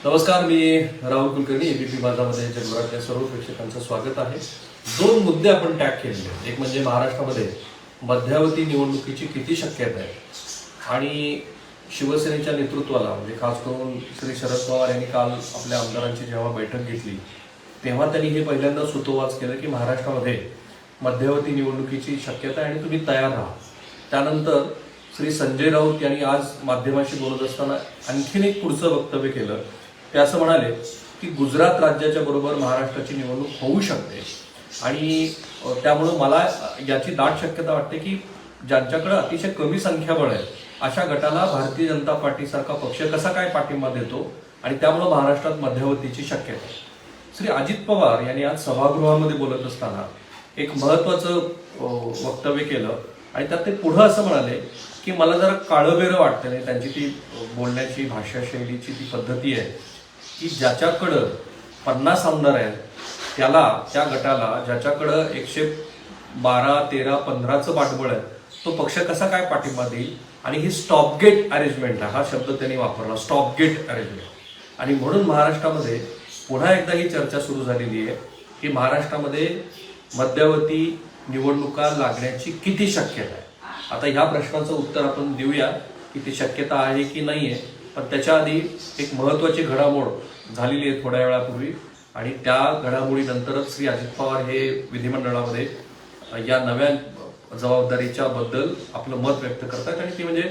नमस्कार, मी राहुल कुलकर्णी. एबीपी माझामध्ये जगभरातल्या सर्व प्रेक्षकांचं स्वागत आहे. दोन मुद्दे आपण टॅग केलेले आहेत. एक म्हणजे महाराष्ट्रामध्ये मध्यावधी निवडणुकीची किती शक्यता आहे, आणि शिवसेनेच्या नेतृत्वाला म्हणजे खास करून श्री शरद पवार यांनी काल आपल्या आमदारांची जेव्हा बैठक घेतली तेव्हा त्यांनी हे पहिल्यांदा सुतोवाच केलं की महाराष्ट्रामध्ये मध्यावधी निवडणुकीची शक्यता आहे आणि तुम्ही तयार राहा. त्यानंतर श्री संजय राऊत यांनी आज माध्यमाशी बोलत असताना आणखीन एक पुढचं वक्तव्य केलं. ते असं म्हणाले की गुजरात राज्याच्या बरोबर महाराष्ट्राची निवडणूक होऊ शकते, आणि त्यामुळं मला याची दाट शक्यता वाटते की ज्यांच्याकडे अतिशय कमी संख्याबळ आहे अशा गटाला भारतीय जनता पार्टीसारखा पक्ष कसा काय पाठिंबा देतो, आणि त्यामुळं महाराष्ट्रात मध्यावधीची शक्यता आहे. श्री अजित पवार यांनी आज सभागृहामध्ये बोलत असताना एक महत्त्वाचं वक्तव्य केलं, आणि त्यात ते पुढं असं म्हणाले की मला जरा काळबेरं वाटतं. नाही, त्यांची ती बोलण्याची भाषा शैलीची ती पद्धती आहे की ज्याच्याकडं 50 आमदार आहेत त्याला, त्या गटाला ज्याच्याकडं 112, 13, 15चं पाठबळ आहे तो पक्ष कसा काय पाठिंबा देईल. आणि ही स्टॉप गेट अरेंजमेंट आहे, हा शब्द त्यांनी वापरला, स्टॉप गेट अरेंजमेंट. आणि म्हणून महाराष्ट्रामध्ये पुन्हा एकदा ही चर्चा सुरू झालेली आहे की महाराष्ट्रामध्ये मध्यावधी निवडणुका लागण्याची किती शक्यता आहे. आता ह्या प्रश्नाचं उत्तर आपण देऊया की ती शक्यता आहे की नाही आहे. पण त्याच्या आधी एक महत्त्वाची घडामोड झालेली आहे थोड्या वेळापूर्वी, आणि त्या घडामोडीनंतरच श्री अजित पवार हे विधिमंडळामध्ये या नव्या जबाबदारीच्या बद्दल आपलं मत व्यक्त करतात. आणि ती म्हणजे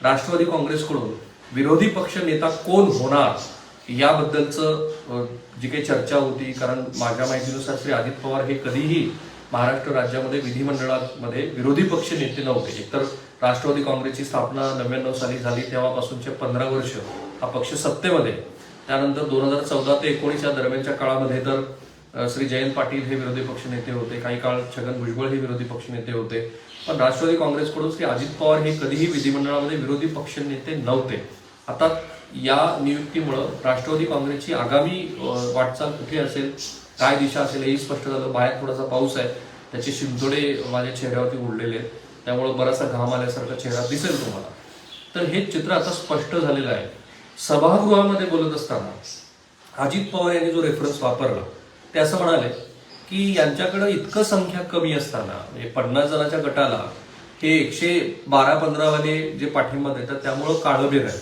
राष्ट्रवादी काँग्रेसकडून विरोधी पक्ष नेता कोण होणार याबद्दलचं जी काही चर्चा होती. कारण माझ्या माहितीनुसार श्री अजित पवार हे कधीही महाराष्ट्र राज्यामध्ये विधिमंडळामध्ये विरोधी पक्ष नेते नव्हते. एकतर राष्ट्रवादी काँग्रेसची स्थापना 99 साली झाली, तेव्हापासूनचे 15 वर्ष हा पक्ष सत्तेमध्ये. त्यानंतर 2014 ते 19 या दरम्यानच्या काळामध्ये तर श्री जयंत पाटील हे विरोधी पक्ष नेते होते, काही काळ छगन भुजबळ हे विरोधी पक्ष नेते होते. पण राष्ट्रवादी काँग्रेसकडून श्री अजित पवार हे कधीही विधिमंडळामध्ये विरोधी पक्ष नेते नव्हते. आता या नियुक्तीमुळं राष्ट्रवादी काँग्रेसची आगामी वाटचाल कुठे असेल, काय दिशा असेल हेही स्पष्ट झालं. बाहेर थोडासा पाऊस आहे, त्याचे शिंतोडे माझ्या चेहऱ्यावरती उडलेले आहेत, त्यामुळे बराचसा घाम आल्यासारखा चेहरा दिसेल तुम्हाला. तर हे चित्र आता स्पष्ट झालेलं आहे. सभागृहामध्ये बोलत असताना अजित पवार यांनी जो रेफरन्स वापरला ते असं म्हणाले की यांच्याकडं इतकं संख्या कमी असताना, म्हणजे 50 जणांच्या गटाला हे 112-15 वाले जे पाठिंबा देतात त्यामुळं काळबेर आहे.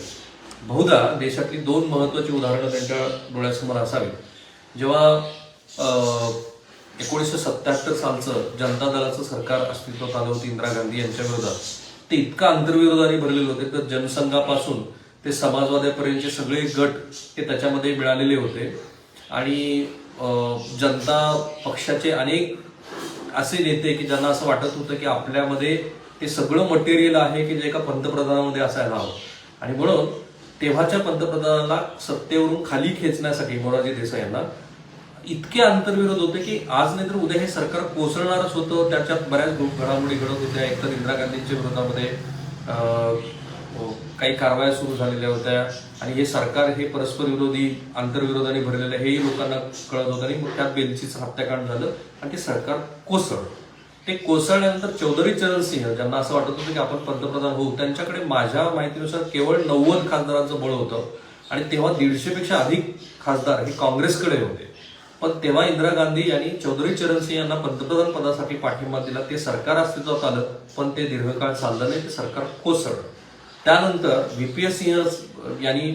बहुधा देशातली 2 महत्त्वाची उदाहरणं त्यांच्या डोळ्यासमोर असावी. जेव्हा 1977 सालचं जनता दलाचं सरकार अस्तित्वात आलं होतं इंदिरा गांधी यांच्या विरोधात, ते इतकं आंतरविरोधाने भरलेले होते तर जनसंघापासून ते समाजवाद्यापर्यंतचे सगळे गट हे त्याच्यामध्ये मिळालेले होते. आणि जनता पक्षाचे अनेक असे नेते की ज्यांना असं वाटत होतं की आपल्यामध्ये ते सगळं मटेरियल आहे की जे एका पंतप्रधानामध्ये असायला हवं. आणि म्हणून तेव्हाच्या पंतप्रधानाला सत्तेवरून खाली खेचण्यासाठी मोरारजी देसाई यांना इतके आंतरविरोध होते की आज नाही तर उद्या हे सरकार कोसळणारच होतं. त्याच्यात बऱ्याच घडामोडी घडत होत्या. एकतर इंदिरा गांधींच्या विरोधामध्ये काही कारवाया सुरू झालेल्या होत्या, आणि हे सरकार हे परस्पर विरोधी आंतरविरोधाने भरलेलं हेही लोकांना कळत होतं. आणि मग त्यात बेलचीचं हत्याकांड झालं आणि ते सरकार कोसळलं. ते कोसळल्यानंतर चौधरी चरण सिंह, ज्यांना असं वाटत होतं की आपण पंतप्रधान होऊ, त्यांच्याकडे माझ्या माहितीनुसार केवळ 90 खासदारांचं बळ होतं. आणि तेव्हा 150 पेक्षा अधिक खासदार हे काँग्रेसकडे होते. पण तेव्हा इंदिरा गांधी यांनी चौधरी चरण सिंह यांना पंतप्रधान पदासाठी पाठिंबा दिला. ते सरकार अस्तित्वात आलं, पण ते दीर्घकाळ चाललं नाही, ते सरकार कोसळलं. त्यानंतर व्हीपी सिंह यांनी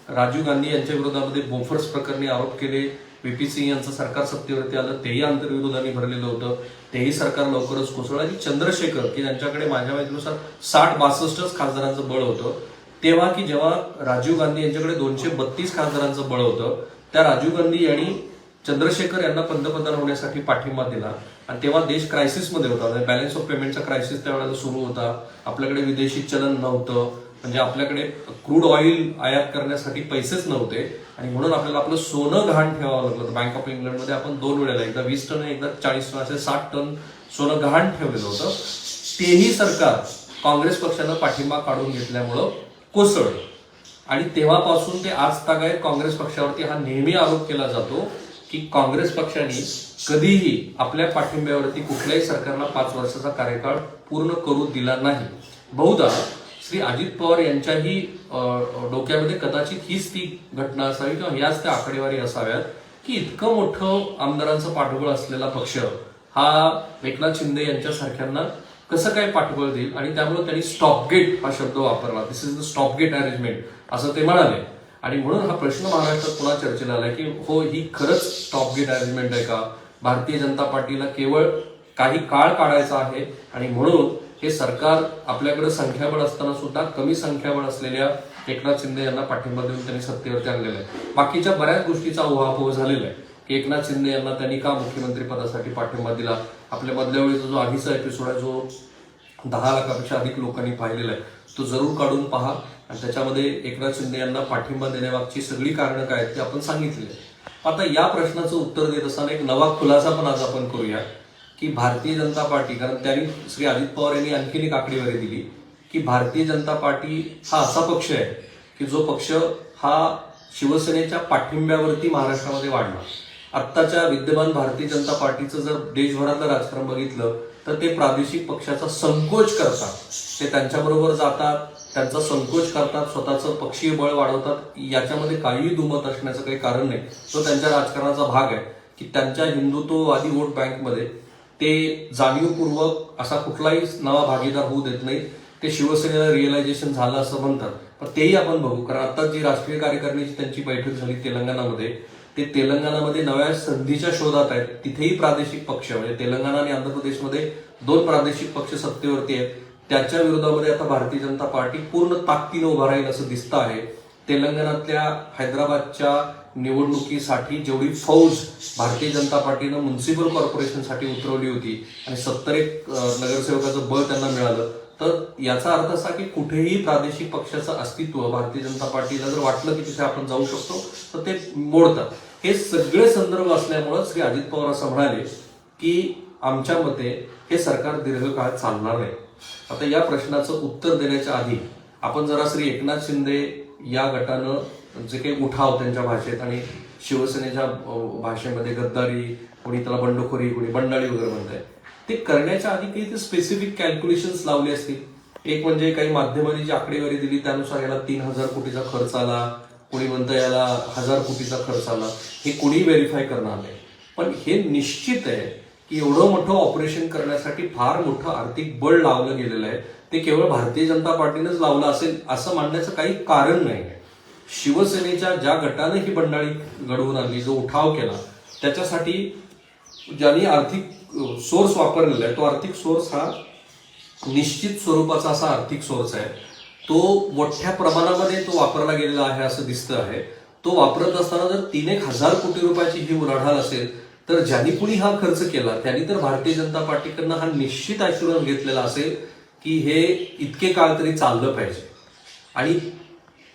राजीव गांधी यांच्या विरोधामध्ये बोफर्स प्रकरणी आरोप केले. व्हीपी सिंह यांचं सरकार सत्तेवरती आलं, तेही आंतरविरोधाने भरलेलं होतं, तेही सरकार लवकरच कोसळलं. आणि चंद्रशेखर की ज्यांच्याकडे माझ्या माहितीनुसार 60-62च खासदारांचं बळ होतं, तेव्हा की जेव्हा राजीव गांधी यांच्याकडे 232 खासदारांचं बळ होतं, त्या राजीव गांधी यांनी चंद्रशेखर यांना पंतप्रधान होण्यासाठी पाठिंबा दिला. आणि तेव्हा देश क्रायसिसमध्ये होता, बॅलन्स ऑफ पेमेंटचा क्रायसिस त्यावेळेला सुरू होता. आपल्याकडे विदेशी चलन नव्हतं, म्हणजे आपल्याकडे क्रूड ऑइल आयात करण्यासाठी पैसेच नव्हते. आणि म्हणून आपल्याला आपलं सोनं गहाण ठेवावं लागलं. बँक ऑफ इंग्लंडमध्ये आपण 2 वेळेला, एकदा 20 टन एकदा 40 टन असे 60 टन सोनं गहाण ठेवलेलं होतं. तेही सरकार काँग्रेस पक्षानं पाठिंबा काढून घेतल्यामुळं कोसळलं. आणि तेव्हापासून ते आज तागायत काँग्रेस पक्षावरती हा नेहमी आरोप केला जातो की काँग्रेस पक्षाने कधीही आपल्या पाठिंब्यावरती कुठल्याही सरकारला 5 वर्षाचा कार्यकाळ पूर्ण करू दिला नाही. बहुधा श्री अजित पवार यांच्याही डोक्यामध्ये कदाचित हीच ती घटना असावी किंवा याच त्या आकडेवारी असाव्यात की इतकं मोठं आमदारांचं पाठबळ असलेला पक्ष हा एकनाथ शिंदे यांच्यासारख्यांना कसं काय पाठबळ देईल, आणि त्यामुळे त्यांनी स्टॉप गेट हा शब्द वापरला. This is the stop gate arrangement असं ते म्हणाले. आणि म्हणून हा प्रश्न महाराष्ट्रात पुन्हा चर्चेला आलाय की हो, ही खरंच स्टॉप गेट अरेंजमेंट आहे का? भारतीय जनता पार्टीला केवळ काही काळ काढायचा आहे आणि म्हणून हे सरकार आपल्याकडे संख्याबळ असताना सुद्धा कमी संख्याबळ असलेल्या एकनाथ शिंदे यांना पाठिंबा देऊन त्यांनी सत्तेवरती आणलेला आहे. बाकीच्या बऱ्याच गोष्टीचा उहापोह झालेला आहे की एकनाथ शिंदे यांना त्यांनी का मुख्यमंत्री पदासाठी पाठिंबा दिला. आपल्या मधल्या वेळेचा जो आधीचा एपिसोड आहे, जो 10 लाखापेक्षा अधिक लोकांनी पाहिलेला आहे, तो जरूर काढून पहा. आणि त्याच्यामध्ये एकनाथ शिंदे यांना पाठिंबा देण्यामागची सगळी कारणं काय आहेत ते आपण सांगितले. आता या प्रश्नाचं उत्तर देत असताना एक नवा खुलासा पण आज आपण करूया की भारतीय जनता पार्टी, कारण त्यांनी श्री अजित पवार यांनी आणखीन एक आकडेवारी दिली की भारतीय जनता पार्टी हा असा पक्ष आहे की जो पक्ष हा शिवसेनेच्या पाठिंब्यावरती महाराष्ट्रामध्ये वाढला. आत्ताच्या विद्यमान भारतीय जनता पार्टीचं जर देशभरातलं राजकारण बघितलं तर ते प्रादेशिक पक्षाचा संकोच करतात, ते त्यांच्याबरोबर जातात, त्यांचा संकोच करतात, स्वतःचं पक्षीय बळ वाढवतात. याच्यामध्ये काहीही दुमत असण्याचं काही कारण नाही. तो त्यांच्या राजकारणाचा भाग आहे की त्यांच्या हिंदुत्ववादी वोट बँकमध्ये ते जाणीवपूर्वक असा कुठलाही नवा भागीदार होऊ देत नाही. ते शिवसेनेला रिअलायझेशन झालं असं म्हणतात, पण तेही आपण बघू. कारण आता जी राष्ट्रीय कार्यकारिणीची त्यांची बैठक झाली तेलंगणामध्ये, ते तेलंगणामध्ये नव्या संधीच्या शोधात आहेत. तिथेही प्रादेशिक पक्ष म्हणजे तेलंगणा आणि आंध्र प्रदेशमध्ये 2 प्रादेशिक पक्ष सत्तेवरती आहेत. त्याच्या विरोधामध्ये आता भारतीय जनता पार्टी पूर्ण ताकदीने उभा राहील असं दिसतं आहे. तेलंगणातल्या हैदराबादच्या निवडणुकीसाठी जेवढी फौज भारतीय जनता पार्टीनं म्युन्सिपल कॉर्पोरेशनसाठी उतरवली होती आणि 71 नगरसेवकाचं बळ त्यांना मिळालं, तर याचा अर्थ असा की कुठेही प्रादेशिक पक्षाचं अस्तित्व भारतीय जनता पार्टीला जर वाटलं की तिथे आपण जाऊ शकतो तर ते मोडतात. हे सगळे संदर्भ असल्यामुळं श्री अजित पवार असं म्हणाले की आमच्या मते हे सरकार दीर्घकाळ चालणार नाही. आता या प्रश्नाचं उत्तर देण्याच्या आधी आपण जरा श्री एकनाथ शिंदे या गटानं जे काही उठाव त्यांच्या भाषेत आणि शिवसेनेच्या भाषेमध्ये गद्दारी, कोणी त्याला बंडखोरी, कोणी बंडाळी वगैरे म्हणताय, ते करण्याच्या आधी काही ते स्पेसिफिक कॅल्क्युलेशन्स लावले असतील. एक म्हणजे काही माध्यमांनी जी आकडेवारी दिली त्यानुसार याला 3,000 कोटीचा खर्च आला, कोणी म्हणतं याला 1,000 कोटीचा खर्च आला. हे कोणी व्हेरीफाय करणार नाही, पण हे निश्चित आहे की एवढं मोठं ऑपरेशन करण्यासाठी फार मोठं आर्थिक बळ लावलं गेलेलं आहे. ते केवळ भारतीय जनता पार्टीनंच लावलं असेल असं मानण्याचं काही कारण नाही. शिवसेनेच्या ज्या गटाने ही बंडाळी घडवून आणली, जो उठाव केला, त्याच्यासाठी ज्यांनी आर्थिक सोर्स वापरलेला आहे, तो आर्थिक सोर्स हा निश्चित स्वरूपाचा असा आर्थिक सोर्स आहे. तो मोठ्या प्रमाणामध्ये तो वापरला गेलेला आहे असं दिसतं आहे. तो वापरत असताना जर 3,000 कोटी रुपयाची ही उलाढाल असेल तर ज्यांनी कुणी हा खर्च केला त्यांनी तर भारतीय जनता पार्टीकडनं हा निश्चित ॲश्युरन्स घेतलेला असेल की हे इतके काळ तरी चाललं पाहिजे. आणि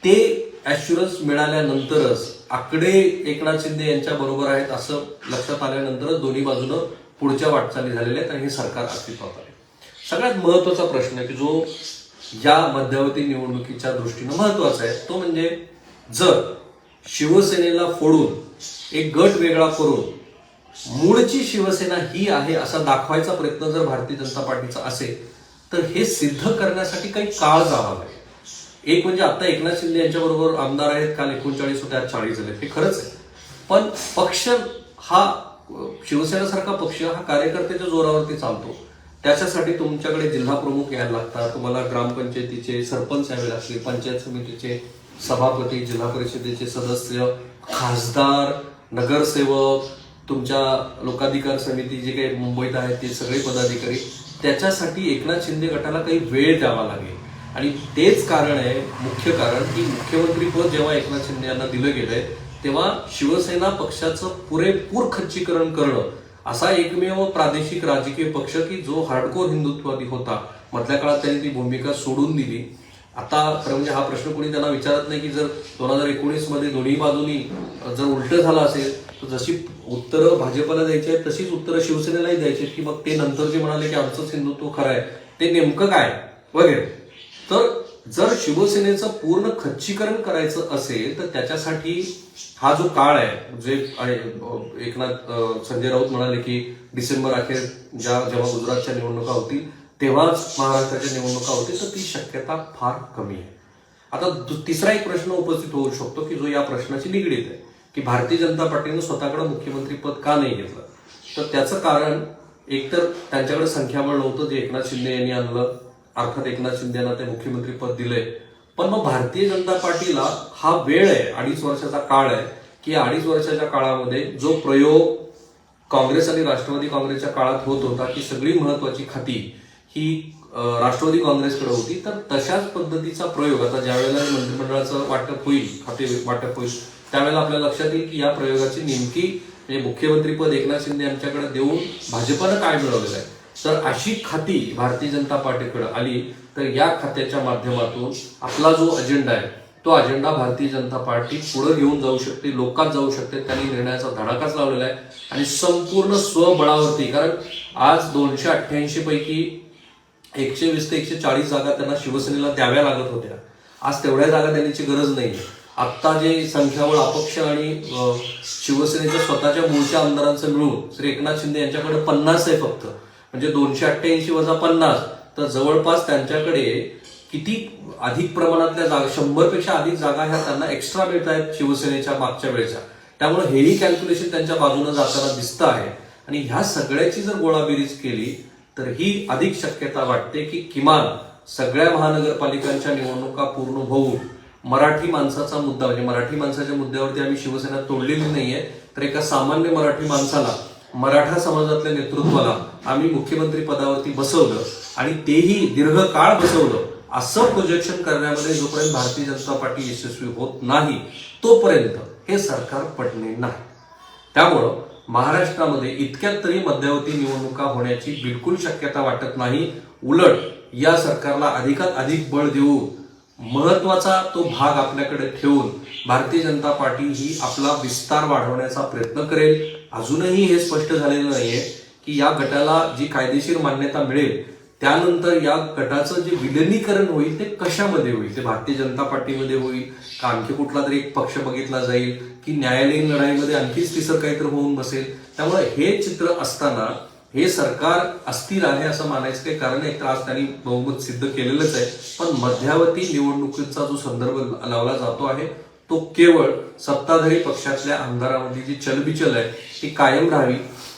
ते ॲश्युरन्स मिळाल्यानंतरच आकडे एकनाथ शिंदे यांच्या बरोबर आहेत असं लक्षात आल्यानंतरच दोन्ही बाजूनं पुढच्या वाटचाली झालेल्या आहेत आणि हे सरकार अस्तित्वात आहे. सगळ्यात महत्वाचा प्रश्न आहे की जो या मध्यावधी निवडणुकीच्या दृष्टीनं महत्वाचा आहे तो म्हणजे जर शिवसेनेला फोडून एक गट वेगळा करून मूळची शिवसेना ही आहे असा दाखवायचा प्रयत्न जर भारतीय जनता पार्टीचा असेल तर हे सिद्ध करण्यासाठी काही काळ जावा लागेल. एक म्हणजे आता एकनाथ शिंदे यांच्याबरोबर आमदार आहेत, काल 39 होते, आज 40 झाले, हे खरंच आहे. पण पक्ष हा शिवसेनेसारखा पक्ष हा कार्यकर्त्याच्या जोरावरती चालतो. त्याच्यासाठी तुमच्याकडे जिल्हा प्रमुख यायला लागतात, तुम्हाला ग्रामपंचायतीचे सरपंच यावे लागतील, पंचायत समितीचे सभापती, जिल्हा परिषदेचे सदस्य, खासदार, नगरसेवक, तुमच्या लोकाधिकार समिती जे काही मुंबईत आहेत ते सगळे पदाधिकारी. त्याच्यासाठी एकनाथ शिंदे गटाला काही वेळ द्यावा लागेल आणि तेच कारण आहे, मुख्य कारण, की मुख्यमंत्रीपद जेव्हा एकनाथ शिंदे यांना दिलं गेलंय तेव्हा शिवसेना पक्षाचं पुरेपूर खच्चीकरण करणं असा एकमेव प्रादेशिक राजकीय पक्ष की जो हार्डकोर हिंदुत्ववादी होता, मधल्या काळात त्यांनी ती भूमिका सोडून दिली. आता खरं म्हणजे हा प्रश्न कोणी त्यांना विचारत नाही की जर 2019 मध्ये दोन्ही बाजूनी जर उलट झालं असेल तर जशी उत्तरं भाजपला द्यायची आहेत तशीच उत्तरं शिवसेनेलाही द्यायची की मग ते नंतर जे म्हणाले की आमचंच हिंदुत्व खरं आहे ते नेमकं काय वगैरे. तर जर शिवसेनेचं पूर्ण खच्चीकरण करायचं असेल तर त्याच्यासाठी हा जो काळ आहे, जे एकनाथ संजय राऊत म्हणाले की डिसेंबर अखेर जेव्हा गुजरातच्या निवडणुका होतील तेव्हाच महाराष्ट्राच्या निवडणुका होते, तर ती शक्यता फार कमी आहे. आता तिसरा एक प्रश्न उपस्थित होऊ शकतो की जो या प्रश्नाशी निगडीत आहे की भारतीय जनता पार्टीनं स्वतःकडे मुख्यमंत्री पद का नाही घेतलं. तर त्याचं कारण एकतर त्यांच्याकडे संख्याबळ नव्हतं जे एकनाथ शिंदे यांनी आणलं, अर्थात एकनाथ शिंदे यांना ते मुख्यमंत्री पद दिलंय. पण मग भारतीय जनता पार्टीला हा वेळ आहे, 2.5 वर्षाचा काळ आहे की 2.5 वर्षाच्या काळामध्ये जो प्रयोग काँग्रेस आणि राष्ट्रवादी काँग्रेसच्या काळात होत होता की सगळी महत्वाची खाती ही राष्ट्रवादी काँग्रेसकडे होती, तर तशाच पद्धतीचा प्रयोग आता ज्या वेळेला मंत्रिमंडळाचं वाटप होईल, खाते वाटप होईल, त्यावेळेला आपल्या लक्षात येईल की या प्रयोगाची नेमकी म्हणजे मुख्यमंत्रीपद एकनाथ शिंदे यांच्याकडे देऊन भाजपनं काय मिळवलेलं आहे. तर अशी खाती भारतीय जनता पार्टीकडे आली तर या खात्याच्या माध्यमातून आपला जो अजेंडा आहे तो अजेंडा भारतीय जनता पार्टी पुढे घेऊन जाऊ शकते, लोकात जाऊ शकते. त्यांनी निर्णयाचा धडाकाच लावलेला आहे आणि संपूर्ण स्वबळावरती, कारण आज 288 पैकी 120 ते 140 जागा त्यांना शिवसेनेला द्याव्या लागत होत्या. आज तेवढ्या जागा देण्याची गरज नाही. आत्ता जे संख्याबळ अपक्ष आणि शिवसेनेच्या स्वतःच्या मूळच्या आमदारांचं मिळून श्री एकनाथ शिंदे यांच्याकडे 50 आहे फक्त, म्हणजे 288 वजा 50, तर जवळपास त्यांच्याकडे किती अधिक प्रमाणातल्या जागा, 100 पेक्षा अधिक जागा ह्या त्यांना एक्स्ट्रा मिळत आहेत शिवसेनेच्या मागच्या वेळेच्या. त्यामुळे हेही कॅल्क्युलेशन त्यांच्या बाजूने जाताना दिसतं आहे. आणि ह्या सगळ्याची जर गोळाबेरीज केली तर ही अधिक शक्यता वाटते की किमान सगळ्या महानगरपालिकांच्या निवडणुका पूर्ण होऊन मराठी माणसाचा मुद्दा, म्हणजे मराठी माणसाच्या मुद्द्यावरती आम्ही शिवसेना तोडलेली नाहीये, तर एका सामान्य मराठी माणसाला, मराठा समाजातल्या नेतृत्वाला आम्ही मुख्यमंत्री पदावरती बसवलं आणि तेही दीर्घकाळ बसवलं, असं प्रोजेक्शन करण्यामध्ये जोपर्यंत भारतीय जनता पार्टी यशस्वी होत नाही तोपर्यंत हे सरकार पडणे नाही. त्यामुळं महाराष्ट्रामध्ये इतक्यात तरी मध्यावधी निवडणुका होण्याची बिलकुल शक्यता वाटत नाही. उलट या सरकारला अधिकात अधिक बळ देऊन महत्वाचा तो भाग आपल्याकडे ठेवून भारतीय जनता पार्टी ही आपला विस्तार वाढवण्याचा प्रयत्न करेल. अजूनही हे स्पष्ट झालेलं नाहीये की या गटाला जी कायदेशीर मान्यता मिळेल त्यानंतर या गटाचं जे विलिनीकरण होईल ते कशामध्ये होईल, ते भारतीय जनता पार्टीमध्ये होईल का आणखी कुठला तरी एक पक्ष बघितला जाईल की न्यायालयीन लढाईमध्ये आणखीच तिसरं काहीतरी होऊन बसेल. त्यामुळे हे चित्र असताना हे सरकार अस्थिर आहे असं मानायचं काही कारण आहे. तर आज त्यांनी बहुमत सिद्ध केलेलंच आहे, पण मध्यावधी निवडणुकीचा जो संदर्भ लावला जातो आहे तो केवळ सत्ताधारी पक्षातल्या आमदारांमध्ये जी चलबिचल आहे ती कायम राहावी,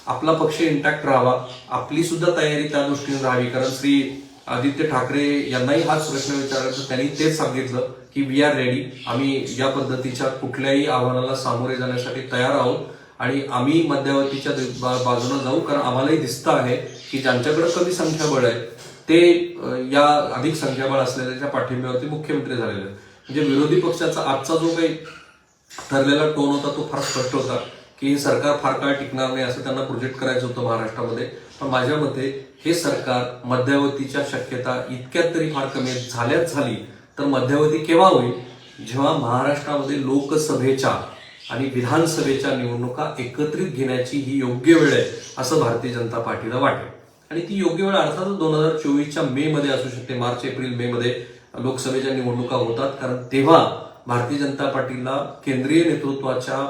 आपला पक्ष इंटॅक्ट राहावा, आपली सुद्धा तयारी त्या दृष्टीने राहावी. कारण श्री आदित्य ठाकरे यांनाही हाच प्रश्न विचारला तर त्यांनी तेच सांगितलं की वी आर रेडी, आम्ही या पद्धतीच्या कुठल्याही आव्हानाला सामोरे जाण्यासाठी तयार आहोत आणि आम्ही मध्यावधीच्या बाजूने जाऊ. कारण आम्हालाही दिसतं आहे की ज्यांच्याकडे कमी संख्याबळ आहे ते या अधिक संख्याबळ असलेल्या पाठिंब्यावरती मुख्यमंत्री झालेले आहेत. म्हणजे विरोधी पक्षाचा आजचा जो काही ठरलेला टोन होता तो फार स्पष्ट होता की हे सरकार फार काळ टिकणार नाही असं त्यांना प्रोजेक्ट करायचं होतं महाराष्ट्रामध्ये. पण माझ्या मते हे सरकार मध्यावधीच्या शक्यता इतक्यात तरी फार कमी झाल्याच झाली तर मध्यावधी केव्हा होईल, जेव्हा महाराष्ट्रामध्ये लोकसभेच्या आणि विधानसभेच्या निवडणुका एकत्रित घेण्याची ही योग्य वेळ आहे असं भारतीय जनता पार्टीला वाटेल. आणि ती योग्य वेळ अर्थातच 2024च्या मे मध्ये असू शकते, मार्च एप्रिल मे मध्ये लोकसभेच्या निवडणुका होतात. कारण तेव्हा भारतीय जनता पार्टीला केंद्रीय नेतृत्वाच्या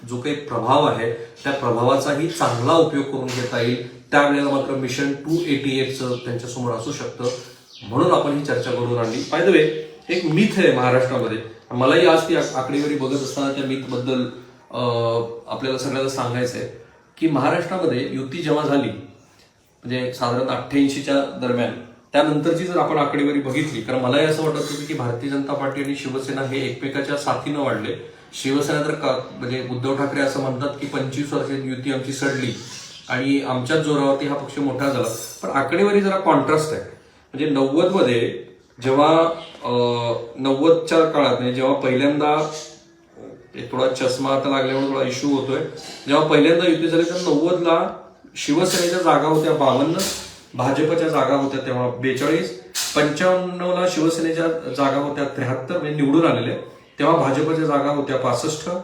जो काही प्रभाव आहे त्या प्रभावाचाही चांगला उपयोग करून घेता येईल. त्यावेळेला मात्र मिशन 288चं त्यांच्यासमोर असू शकतं. म्हणून आपण ही चर्चा घडवून आणली. बाय द वे, एक मिथ आहे महाराष्ट्रामध्ये, मलाही आज ती आकडेवारी बघत असताना त्या मिथ बद्दल आपल्याला सगळ्याला सांगायचं आहे की महाराष्ट्रामध्ये युती जेव्हा झाली म्हणजे साधारण 88च्या दरम्यान, त्यानंतरची जर आपण आकडेवारी बघितली, कारण मलाही असं वाटत होतं की भारतीय जनता पार्टी आणि शिवसेना हे एकमेकाच्या साथीनं वाढले. शिवसेना तर म्हणजे उद्धव ठाकरे असं म्हणतात की 25 वर्षात युती आमची सडली आणि आमच्याच जोरावरती हा पक्ष मोठा झाला. पण आकडेवारी जरा कॉन्ट्रास्ट आहे. म्हणजे 90 मध्ये जेव्हा 90च्या काळात म्हणजे जेव्हा पहिल्यांदा थोडा चष्मा आता लागल्यामुळे थोडा इश्यू होतोय, जेव्हा पहिल्यांदा युती झाली तर 90ला शिवसेनेच्या जागा होत्या 52, भाजपच्या जागा होत्या तेव्हा 42, 55ला शिवसेनेच्या जागा होत्या 73 म्हणजे निवडून आलेल्या, तेव्हा भाजपच्या जागा होत्या 65,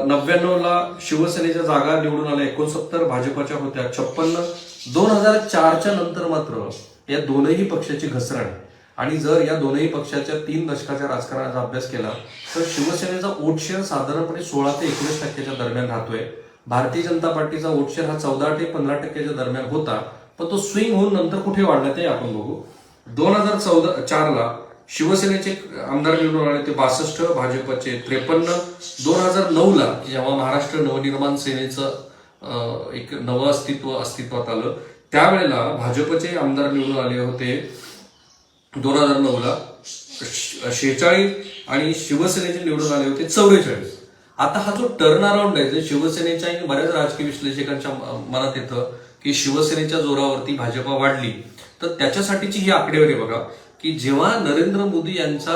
99ला शिवसेनेच्या जागा निवडून आल्या 69, भाजपच्या होत्या 56. 2004च्या नंतर मात्र या दोनही पक्षाची घसरण. आणि जर या दोनही पक्षाच्या 3 दशकाच्या राजकारणाचा अभ्यास केला तर शिवसेनेचा वोट शेअर साधारणपणे 16 ते 19% दरम्यान राहतोय. भारतीय जनता पार्टीचा वोट शेअर हा 14 ते 15% दरम्यान होता. पण तो स्विंग होऊन नंतर कुठे वाढला ते आपण बघू. 2014ला शिवसेनेचे आमदार निवडून आले ते 62, भाजपचे 53. 2009ला जेव्हा महाराष्ट्र नवनिर्माण सेनेचं एक नवं अस्तित्वात आलं त्यावेळेला भाजपचे आमदार निवडून आले होते 2009ला 46 आणि शिवसेनेचे निवडून आले होते 44. आता हा जो टर्न अराउंड आहे जे शिवसेनेच्या आणि बऱ्याच राजकीय विश्लेषकांच्या मनात येतं की शिवसेनेच्या जोरावरती भाजपा वाढली, तर त्याच्यासाठीची ही आकडेवारी बघा की जेव्हा नरेंद्र मोदी यांचा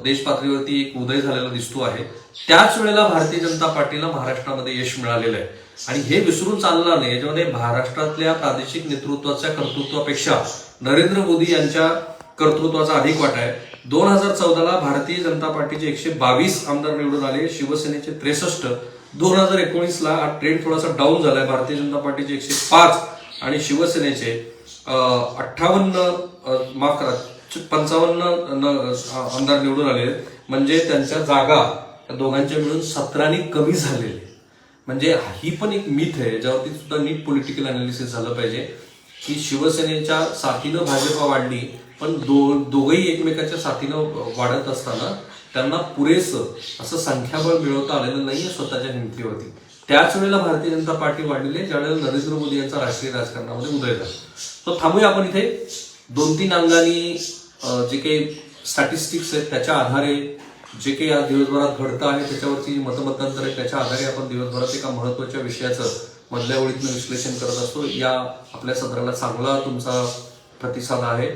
देश पातळीवरती एक उदय झालेला दिसतो आहे त्याच वेळेला भारतीय जनता पार्टीला महाराष्ट्रामध्ये यश मिळालेलं आहे. आणि हे विसरून चालणार नाही. याच्यामध्ये महाराष्ट्रातल्या प्रादेशिक नेतृत्वाच्या कर्तृत्वापेक्षा नरेंद्र मोदी यांच्या कर्तृत्वाचा अधिक वाटा आहे. 2014ला भारतीय जनता पार्टीचे 122 आमदार निवडून आले, शिवसेनेचे 63. 2019ला हा ट्रेंड थोडासा डाऊन झालाय, भारतीय जनता पार्टीचे 105 आणि शिवसेनेचे 55 आमदार निवडून आले. म्हणजे त्यांच्या जागा दोघांच्या मिळून 17 कमी झालेले. म्हणजे ही पण एक मिथ आहे ज्यावरती सुद्धा नीट पॉलिटिकल अनालिसिस झालं पाहिजे की शिवसेनेच्या साथीनं भाजपा वाढली पण दोघंही एकमेकाच्या साथीनं वाढत असताना त्यांना पुरेसं असं संख्याबळ मिळवता आलेलं नाहीये स्वतःच्या हिमतीवरती. त्याच वेळेला भारतीय जनता पार्टी वाढलेली आहे ज्यावेळेला नरेंद्र मोदी यांचा राष्ट्रीय राजकारणामध्ये उदय झाला. तो थांबूया आपण इथे. 2-3 अंगांनी जे काही स्टॅटिस्टिक्स आहेत त्याच्या आधारे जे काही आज दिवसभरात घडतं आहे त्याच्यावरची मतमतांतर आहे त्याच्या आधारे आपण दिवसभरात एका महत्वाच्या विषयाचं मधल्या ओळीतनं विश्लेषण करत असतो. या आपल्या सदराला चांगला तुमचा प्रतिसाद आहे,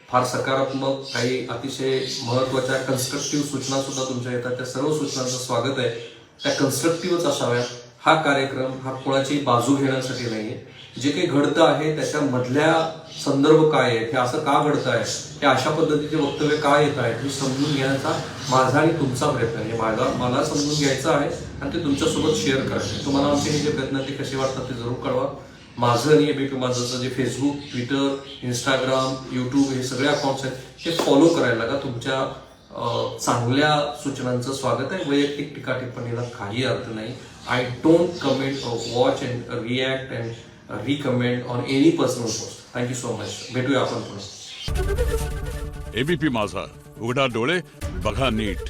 फार सकारात्मक, काही अतिशय महत्वाच्या कन्स्ट्रक्टिव्ह सूचना सुद्धा तुमच्या येतात. त्या सर्व सूचनांचं स्वागत आहे. त्या कन्स्ट्रक्टिव्हच असाव्यात. हा कार्यक्रम हा कोणाची बाजू घेण्यासाठी नाहीये. जे काही घडतं आहे त्याच्या मधल्या संदर्भ काय आहे, हे असं का घडतं आहे, हे अशा पद्धतीचे वक्तव्य का येत आहेत हे समजून घेण्याचा माझा आणि तुमचा प्रयत्न आहे. मला समजून घ्यायचं आहे आणि ते तुमच्यासोबत शेअर करायचं. तुम्हाला आमचे हे जे प्रयत्न ते कसे वाटतात ते जरूर कळवा. माझं आणि एबीपी माझं जे फेसबुक, ट्विटर, इंस्टाग्राम, युट्यूब हे सगळे अकाउंट्स आहेत हे फॉलो करायला लागा. तुमच्या चांगल्या सूचनांचं स्वागत आहे. वैयक्तिक टीका टिप्पणीला काही अर्थ नाही. I don't comment, watch and react and recommend on any personal post. Thank you so much. भेटूया आपण पुन्हा. एबीपी माझा, उघडा डोळे बघा नीट.